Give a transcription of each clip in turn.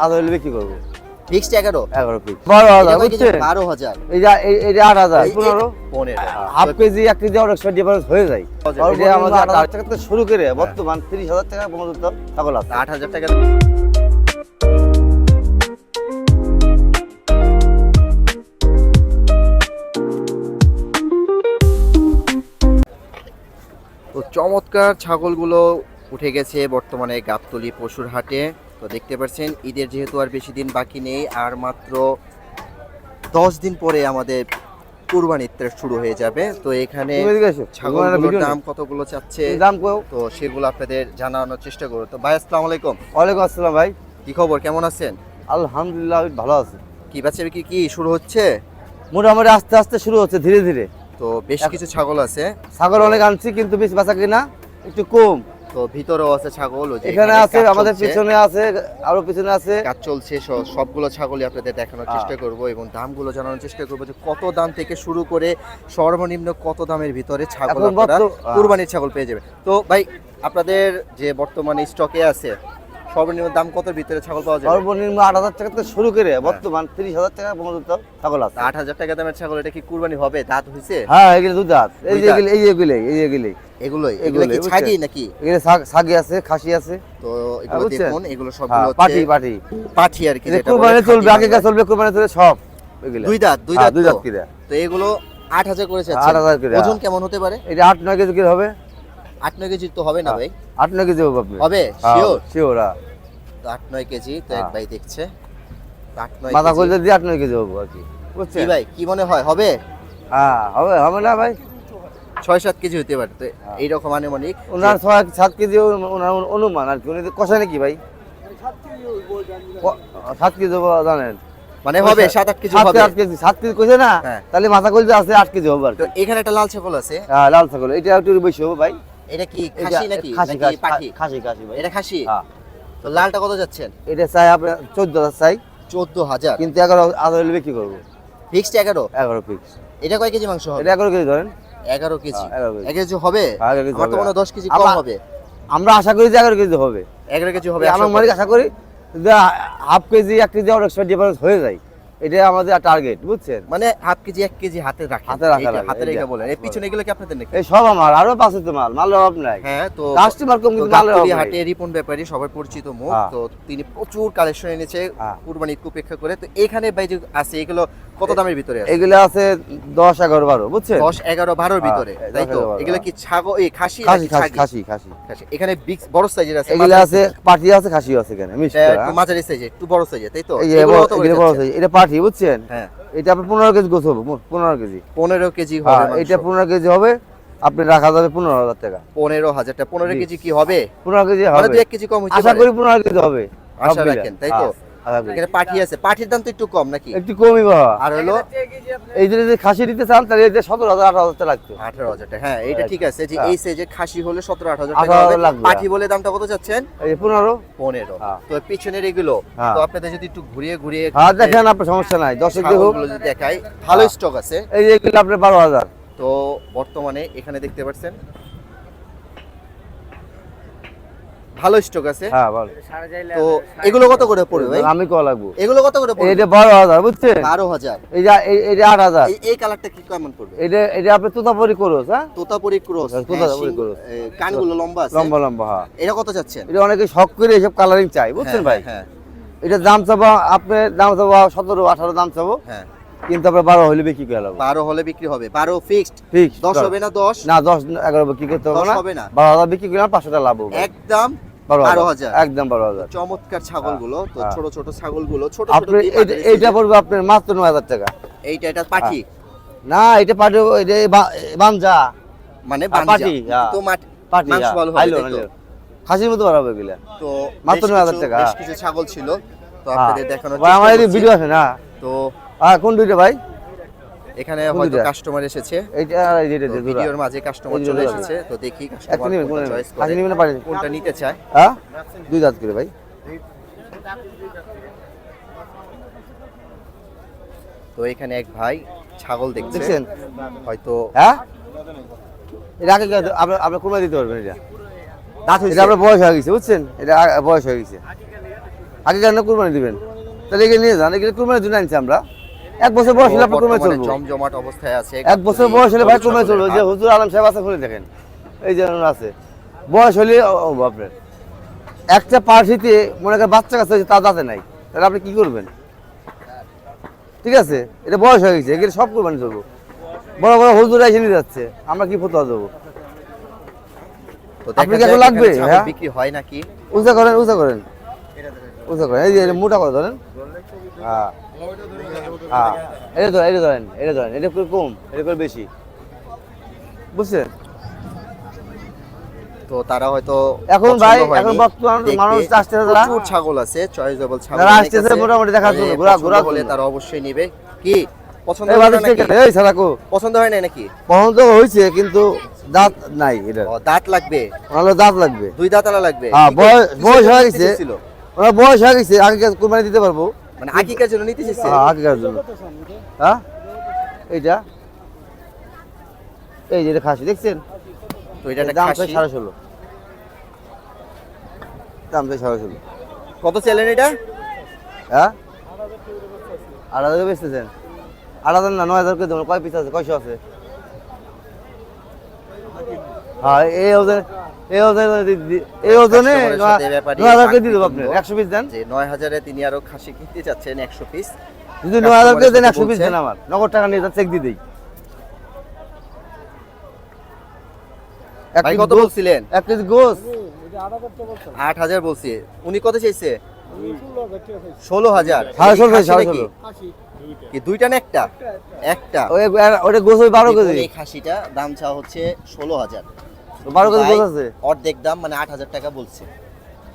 আধা হলে বিক্রি করবো। ফিক্সড 11 ফিক্স 12,000 বুঝছেন? 12,000 এই 8,000 15 15 হাফ কেজি 1 কেজি অনেক সময় ডিফারেন্স হয়ে যায়। এটা আমাদের 8,000 টাকা থেকে শুরু করে বর্তমান 30,000 টাকা পর্যন্ত ছাগল আছে। 8,000 টাকা। তো চমৎকার ছাগলগুলো উঠে গেছে বর্তমানে গাবতলী পশুর হাটে। তো দেখতে পাচ্ছেন ঈদের যেহেতু আর বেশি দিন বাকি নেই, আর মাত্র 10 দিন পরে আমাদের কুরবানি ঈদ শুরু হয়ে যাবে। তো এখানে ছাগলগুলোর দাম কতগুলো চাচ্ছে তো সেগুলো আপনাদের জানানোর চেষ্টা করব। তো ভাই আসসালামু আলাইকুম। ওয়ালাইকুম আসসালাম ভাই, কি খবর, কেমন আছেন? আলহামদুলিল্লাহ আমি ভালো আছি। কি বাচ্চা বিক্রি কি শুরু হচ্ছে? মোটামুটি আস্তে আস্তে শুরু হচ্ছে, ধীরে ধীরে। তো বেশ কিছু ছাগল আছে, ছাগল অনেক আনছি কিন্তু বেশ বাঁচা কিনা একটু কম। তো ভিতরেও আছে ছাগল, এখানে আছে, আমাদের পিছনে আছে, আরো পিছনে আছে, কাজ চলছে। সবগুলো ছাগলই আপনাদের দেখানোর চেষ্টা করব এবং দামগুলো জানানোর চেষ্টা করব যে কত দাম থেকে শুরু করে সর্বনিম্ন কত দামের ভিতরে ছাগল আপনারা কুরবানির ছাগল পেয়ে যাবেন। তো ভাই আপনাদের যে বর্তমানে স্টকে আছে সর্বনিম্ন দাম কত ভিতরে ছাগল পাওয়া যায়? সর্বনিম্ন 8,000 টাকা থেকে শুরু করে বর্তমান 30,000 টাকা পর্যন্ত ছাগল আছে। 8,000 টাকা দামের ছাগল, এটা কি কুরবানি হবে? দাঁত হইছে? হ্যাঁ, এগুলো দুই দাঁত। এগুলো কি ছাগি নাকি? এগুলো ছাগি আছে, খাসি আছে। তো এগুলো দেখুন, এগুলো সবগুলো পাঠি আর কি, যেটা কুরবানি চলবে, আগে চলবে, কুরবানি চলবে সব। এগুলো দুই দাঁত কি। তো এগুলো 8,000 করে চাচ্ছেন। 8,000 করে। ওজন কেমন হতে পারে? এটা 8-9 কেজি কি হবে? 8-9 কেজি তো হবে না ভাই? 8-9 কেজি হবে, শিওর। তো 8-9 কেজি তো এক ভাই দেখছে। 8-9 মাথা কইলে দিয়ে 8-9 কেজি হবে আর কি, বুঝছেন? কি ভাই কি মনে হয় হবে? হ্যাঁ হবে না ভাই, 6-7 কেজি হতে পারে। তো এইরকম আনুমানিক ওনার 6-7 কেজি ওনার অনুমান আর কি। উনি কষা নাকি ভাই? 7 কেজি জানেন মানে হবে 7-8 কেজি হবে। 8 কেজি 7 কেজি কইছে না, তাহলে মাথা কইলে আছে 8 কেজি হবে আর কি। তো এখানে একটা লাল ছাগল আছে। হ্যাঁ, লাল ছাগল, এটা একটু বেশি হবে ভাই। এটা কি খাসি নাকি পাঠি? খাসি ভাই, এটা খাসি। হ্যাঁ। তো লালটা কত যাচ্ছেন? এটা চাই আপনার 14,000 চাই। 14,000 কিন্তু 11 আধা হলে বিক্রি করব। Fixed 11 fix. এটা কয় কেজি মাংস হবে? এটা 11 কেজি ধরেন। 11 কেজি। 1 কেজি হবে? আমার তো মনে হয় 10 কেজি কম হবে। আমরা আশা করি যে 11 কেজি হবে। 11 কেজি হবে আমার মানে আশা করি যে হাফ কেজি 1 কেজি অনেক সময় ডিফারেন্স হয়ে যায়। এটা আমাদের টার্গেট, বুঝছেন? মানে হাফ কেজি 1 কেজি হাতে রাখেন, হাতে রেখে বলেন। এই পিছনে এগুলো কি আপনাদের নাকি? এই সব আমার, আরো পাশে তো মালের অভাব নাই। হ্যাঁ, তো কাস্টমার কম কিন্তু মালের অভাব নাই। হাটে রিপন ব্যাপারী সবার পরিচিত মুখ। তো তিনি প্রচুর কালেকশন এনেছে কুরবানি ঈদ উপেক্ষা করে। তো এখানে ভাই যে আছে এগুলো কত দামের ভিতরে আছে? এগুলো আছে 10 11 12, বুঝছেন? 10 11 12 এর ভিতরে, তাই তো? এগুলো কি ছাগল এই খাসি নাকি খাসি? এখানে বিগ বড় সাইজের আছে, এগুলো আছে পাটি আছে, খাসি আছে। এখানে মিষ্টি একটু মাঝারি সাইজে, একটু বড় সাইজে, তাই তো? এগুলো বড় সাইজ, এটা পাটি, বুঝছেন? হ্যাঁ, এটা আপনার 15 কেজি গোছ হবে। 15 কেজি 15 কেজি হবে মাংস। এটা 15 কেজি হবে, আপনি রাখা যাবে 15,000 টাকা। 15,000 টাকা। 15 কেজি কি হবে? 15 কেজি হবে, মানে 2 কেজি কম হইতে পারে, আশা করি 15 কেজি হবে, আশা রাখেন, তাই তো? এখানে পাঠি আছে, পাঠির দাম তো একটু কম নাকি? একটু কমই বাবা। আর হলো এই যে খাসি দিতে চান তাহলে এই যে 17,000 18,000 টাকা লাগবে। 18,000 টাকা। হ্যাঁ, এটা ঠিক আছে যে এই সাইজে খাসি হলে 17-18,000 টাকা হবে। পাঠি বলে দামটা কত যাচ্ছেন? এই 15। তো পিছনের এগুলো তো আপনাদের যদি একটু ঘুরিয়ে হ্যাঁ দেখেন, আপনার সমস্যা নাই, দর্শক দেখুন, যদি দেখাই, ভালো স্টক আছে। এই যে এগুলো আপনার 12,000। তো বর্তমানে এখানে দেখতে পাচ্ছেন ভালো স্টক আছে। হ্যাঁ ভালো। তো এগুলো কত করে পড়বে ভাই? আমি কল লাগবো। এগুলো কত করে পড়বে? এটা 12,000, বুঝছেন? 12,000। এটা 8,000। এই কালারটা কি কেমন পড়বে? এটা আপনি তোতাপুরি ক্রস। হ্যাঁ, তোতাপুরি ক্রস। কানগুলো লম্বা আছে, লম্বা। হ্যাঁ, এটা কত যাচ্ছেন? এটা অনেকে শখ করে এসব কালারিং চাই, বুঝছেন ভাই? হ্যাঁ, এটা দাম চাবো আপনি, দাম চাবো 17-18 দাম চাবো। হ্যাঁ, কিন্তু আপনার 12 হলে বিক্রি করে লাগবে। 12 হলে বিক্রি হবে। 12 ফিক্সড। 10 হবে না? 10 11 বিক্রি করতে হবে না। 12,000 বিক্রি করলে 500 টাকা লাভ হবে। একদম 12,000, একদম 12,000। চমৎকার ছাগলগুলো। তো ছোট ছাগলগুলো, ছোট এইটা পড়বে আপনার মাত্র 9,000 টাকা। এটা পাঠি না, এটা পাঠি, এটা বানজা মানে পাঠি। তো পাঠি মাংস ভালো হয়, তাই তো? খাসির মতো বাড়াবে এগুলা। তো মাত্র 9,000 টাকা। বেশ কিছু ছাগল ছিল, তো আপনাদের দেখানোর ভাই আমার এই ভিডিও আছে না। তো কোন দুইটা ভাই? এখানে হয়তো কাস্টমার এসেছে, এইটা ভিডিওর মাঝে কাস্টমার চলে এসেছে। তো দেখি কাস্টমার কোনটা নিতে চায়। হ্যাঁ, দুই দাঁত করে ভাই। তো এখানে এক ভাই ছাগল দেখছেন হয়তো। হ্যাঁ, এটা আগে আপনার কোরবানি দিতে পারবেন। এটা দাঁত হয়েছে, আপনার বয়স হয়ে গেছে, বুঝছেন? এটা বয়স হয়ে গেছে। আগে কেন কুরবানি দিবেন? তাহলে এগুলো নিয়ে যান, এগুলো কুরবানির জন্য আনছি আমরা। 1 বছর বয়স হলে আপনার কুরবানি চলবে। জমজমাট অবস্থায় আছে। 1 বছর বয়স হলে ভাই কুরবানি চলবে। ওই যে হুজুর আলম সাহেব আছে, খুলে দেখেন, এই যে আছে বয়স হলে আপনার একটা পার্সিতে মনে করেন বাচ্চা কাছে হয়েছে, তার দাঁতে নাই, তাহলে আপনি কি করবেন? ঠিক আছে, এটা বয়স হয়ে গেছে, এগুলো সব কুরবানি চলবো। বড় বড় হুজুর এসে নিয়ে যাচ্ছে, আমরা কি ফতোয়া দেবো? তো আপনি দেখা কি এখন যায় লাগবে? এখানে ছাগল হ্যাঁ? বিক্রি হয় নাকি? উঁচা করেন, উঁচা করেন, উঁচা করেন, এই যে এটা মোটা করে ধরেন। হ্যাঁ হ্যাঁ, এটা ধরেন, এটা ধরেন, এটা ধরেন, এটা করে কম, এটা করে বেশি, বুঝছেন? তো তারা হয়তো এখন পছন্দ ভাই, হয়নি। এখন বর্তমান দেখতে মানুষ আসতেছে, যারা প্রচুর ছাগল আছে, চয়েসেবল ছাগল যারা অনেক আসতেছে আছে। মোটামুটি দেখার জন্য, তাহলে ঘোরা পছন্দ ঘোরা হলে তারা অবশ্যই নেবে। কি পছন্দ এই হলো বাজার নাকি? থেকে এই সারাকো পছন্দ হয় না নাকি? পছন্দ হয়েছে, কিন্তু দাঁত নাই, এটা ও, দাঁত লাগবে, ওনার দাঁত লাগবে। 2 দাঁতালা লাগবে। হ্যাঁ, কি বয়স কিসের বয়স জন্য হয়ে নিতে গেছে, চেয়েছিল? ওনার বয়স হয়ে গেছে, আগে কুরবানি দিতে পারবো। মানে আগেকার জন্য নিতে চেয়েছে। হ্যাঁ, আগেকার জন্য। হ্যাঁ, এইটা এই যে এটা খাসি দেখছেন, তো এটা একটা দাম খাসি। 16.5, দাম 16.5। কত চাইলেন এটা? হ্যাঁ, 8,000 বেচতেছেন? 8,000 না, 9,000 করে দেবো। কয় পিস আছে, কয়শো আছে? হ্যাঁ, এই ওজনে, এই ওজনে, এই ওজনে কাস্টমারের সাথে ব্যাপারী 9,000 করে দিয়ে দেবো পাখি আপনি। কিনবো। 100 পিস দেন। যে 9,000 এ তিনি আরো খাসি কিনতে চাচ্ছেন 100 পিস। যদি 9,000 করে দেন, 100 পিস বলছে। দেন, আমার নগদ টাকা নিয়ে যান, চেক দিয়ে দিই। ভাই কত বলছিলেন? 1 কেজি গোস 8,000 বলছি। উনি কত চাইছে? 16,000। 16,500 খাসি নাকি? 16,500। কি দুইটা না একটা? একটা। ওটা গোস ওই 12 কেজি, দেখুন, এই খাসিটা দাম চাওয়া হচ্ছে 16,000। 12 কেজি ভাই গোস আছে। অর্ধেক দাম মানে 8,000 টাকা বলছে।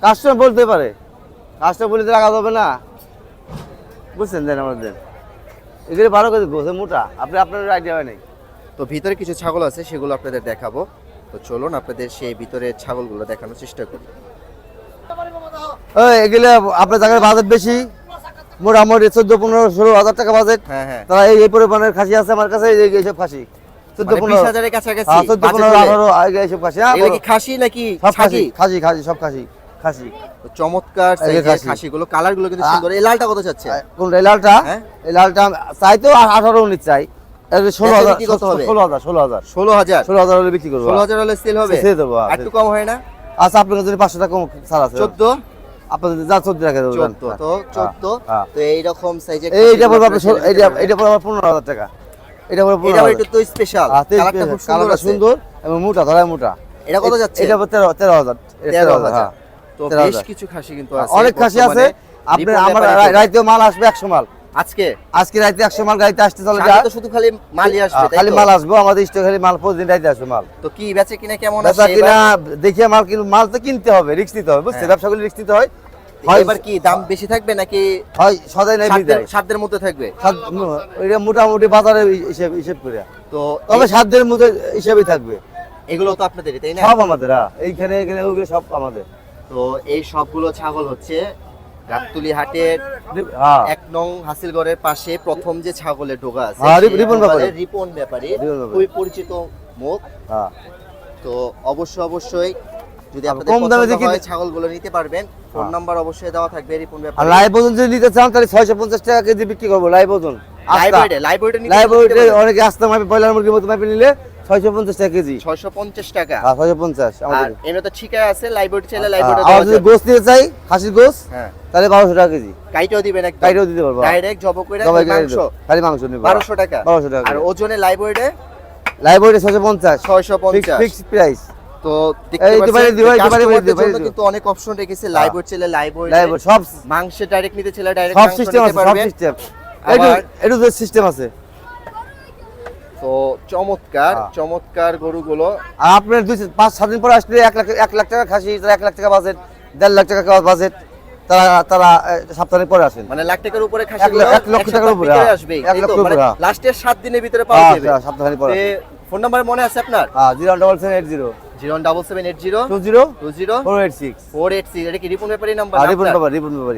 কাস্টমার বলতে পারে, কাস্টমার বলে তো রাখা যাবে না, বুঝছেন? দেন আমার দেন, এগুলো 12 কেজি গোস, মোটা। আপনার আইডিয়া হয় নাই। তো ভিতরে কিছু ছাগল আছে, সেগুলো আপনাদের দেখাবো। তো চলুন আপনাদের সেই ভিতরে ছাগলগুলো দেখানোর চেষ্টা করি। এগুলো আপনার জায়গায় বাজেট বেশি, মোটামুটি 14, 15, 16,000 টাকা বাজেট। হ্যাঁ হ্যাঁ, তারা এই পরিমাণের খাসি আছে আমার কাছে, এইসব খাসি 14, 15, 20,000 এর কাছাকাছি। 14, বাজেট 15, হলে। 18 আগে এইসব খাসি। হ্যাঁ, এগুলো কি খাসি নাকি সব খাসি, ছাগি? খাসি খাসি, সব খাসি খাসি। তো চমৎকার এই যে সাইজের খাসি। খাসিগুলো, কালারগুলো কিন্তু সুন্দর। এই লালটা কত যাচ্ছে? কোনটা? এই লালটা? হ্যাঁ। এই লালটা চাই তো 18, 19 চাই। 16,000, বিক্রি কত হবে? 16,000, 16,000, 16,000। 16,000 হলে বিক্রি করবো। 16,000 হলে সেল হবে? সেল দেবো, আর একটু কম হয় না? আচ্ছা, আপনার কাছে 500 টাকা কম ছাড় আছে। 14? আপনাদের যা 14 টাকা দেবো। 14 তো 14। হ্যাঁ। তো এইরকম সাইজের এইটা পড়বে আপনার এইটা পড়বে আমার 15,000 টাকা। এটা পড়বে এটা 15,000। একটু তো স্পেশাল, কালারটা খুব সুন্দর কালারটা আছে। সুন্দর এবং মোটা, ধরায় মোটা। এটা কত যাচ্ছে? এটা 13,000। 13,000। হ্যাঁ। তো 13,000 বেশ কিছু খাসি কিন্তু আছে। অনেক খাসি আছে। বর্তমানে আপনার রিপন আমার ব্যাপারী রাইতেও মাল আসবে 100 মাল। আজকে আজকে রাইতে 100 মাল গাড়িতে আসতে চলে সামনে যায়। তো শুধু খালি মালই আসবে, তাই খালি তো? মাল আসবে আমাদের স্টক, খালি মাল প্রতিদিন রাইতে আসবে মাল। তো কি বেচে কিনা কেমন ব্যবসা আছে কিনা এবার? দেখিয়ে মাল কিনবো, মাল তো কিনতে হবে, রিস্ক নিতে হবে, বুঝছেন? হ্যাঁ। ব্যবসাগুলো রিস্ক নিতে হয়। হয় এবার কি দাম বেশি থাকবে নাকি হয় সদাই নাই বিদায়। সাধ্যের মধ্যে থাকবে? ওইটা মোটামুটি বাজারে হিসেব করে, তো তবে সাধ্যের মধ্যে হিসেবেই থাকবে। এগুলো তো আপনাদেরই, তাই না? সব আমাদের। এইখানে এখানে ওগুলো সব আমাদের। তো এই সবগুলো ছাগল হচ্ছে গাবতলী হাটের হ্যাঁ, 1 নং হাসিলগড়ের পাশে প্রথম যে ছাগলের ঢোকা আছে, হ্যাঁ, সেই রিপন ব্যাপারী। রিপন ব্যাপারী, রিপন ব্যাপারী। খুবই পরিচিত মুখ। হ্যাঁ। তো অবশ্যই যদি আর আপনাদের কম দামে পছন্দ যে হয় কিনতে- ছাগলগুলো নিতে পারবেন। ফোন হ্যাঁ। নাম্বার অবশ্যই দেওয়া থাকবে রিপন আর ব্যাপারী। লাইভ ওজন যদি নিতে চান তাহলে 650 টাকা কেজি বিক্রি করবো। লাইভ ওজন লাইব্রেরি লাইভ অনেকে আস্তে মাপে, ব্রয়লার মুরগির মতো মাপে নিলে 650 টাকা কেজি। 650 টাকা। হ্যাঁ, 650 আর আমাদের। এমনি তো ঠিকায় আছে, লাইব্রেরি চাইলে লাইব্রেরি আর যদি গোস নিতে চাই, খাসির গোস, হ্যাঁ, তাহলে 1200 টাকা কেজি। কাইটাও দিবেন একদম, কাইটেও দিতে পারবো। ডাইরেক্ট জব করে সবাই মাংস খালি মাংস নিবো। 1200 টাকা। 1200 টাকা। আর ওজনে লাইব্রেরি লাইভ ওয়েটে 650। 650। Fixed price. তো এই দিবারে দিবারে কাস্টমারদের দিবারে জন্য কিন্তু অনেক অপশন রেখেছে। লাইব্রেরি চাইলে লাইব্রেরি, লাইভ সব মাংস ডাইরেক্ট নিতে চাইলে ডাইরেক্ট সব মাংস সিস্টেম নিতে আছে, সব পারবেন। সিস্টেম। আবার- এটু সিস্টেম আছে। তো চমৎকার হ্যাঁ। চমৎকার গরুগুলো। আর আপনার 5-7 দিন পরে আসলে 1 লাখ টাকা খাসি, তারা 1 লাখ টাকা বাজেট, 1.5 লাখ টাকা বাজেট, তারা সপ্তাহের পরে আসেন। মানে লাখ টাকার উপরে খাসি 1 লক্ষ টাকার উপরে, হ্যাঁ। আসবে, 1 লক্ষের উপরে, হ্যাঁ। লাস্টের 7 দিনের ভিতরে পাওয়া যাবে। সপ্তাহের পরে। ফোন নাম্বার মনে আছে আপনার? হ্যাঁ, 07780 07780 20 20 486। 486। এটা কি রিপন ব্যাপারী নাম্বার? রিপন ব্যাপারী।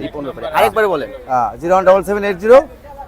রিপন ব্যাপারী। আরেকবার বলেন। 07780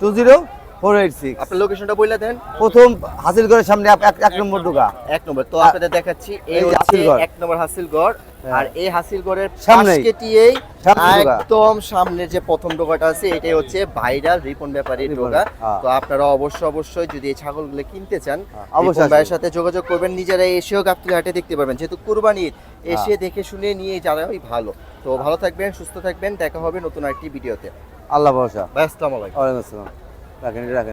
20 486। আপনার লোকেশনটা বলে দেন। প্রথম হাসিলগড়ের সামনে 1 নম্বর ঢোকা। 1 নম্বর। তো আপনাদের দেখাচ্ছি, এই এই যে হচ্ছে হাসিলগড়। 1 নম্বর হাসিলগড়। আর এই হাসিলগড়ের সামনেই। পাশকেটিয়েই সামনে ঢোকা। একদম সামনের যে প্রথম ডোকাটা আছে এটাই হচ্ছে ভাইরাল রিপন ব্যাপারীর রিপন, ডোকা। হ্যাঁ। তো আপনারা অবশ্যই যদি এই ছাগলগুলো কিনতে চান অবশ্যই রিপন ভাইয়ের আসবেন। সাথে যোগাযোগ করবেন, নিজেরা এসেও গাবতলী হাটে দেখতে পারবেন, যেহেতু কুরবানির এসে দেখে শুনে নিয়ে যাওয়াই ভালো। তো ভালো থাকবেন, সুস্থ থাকবেন, দেখা হবে নতুন আরেকটি ভিডিওতে। আল্লাহ ভরসা। ভাই আসসালামু আলাইকুম। ওয়ালাইকুম আসসালাম। রাখেন, এটা রাখেন।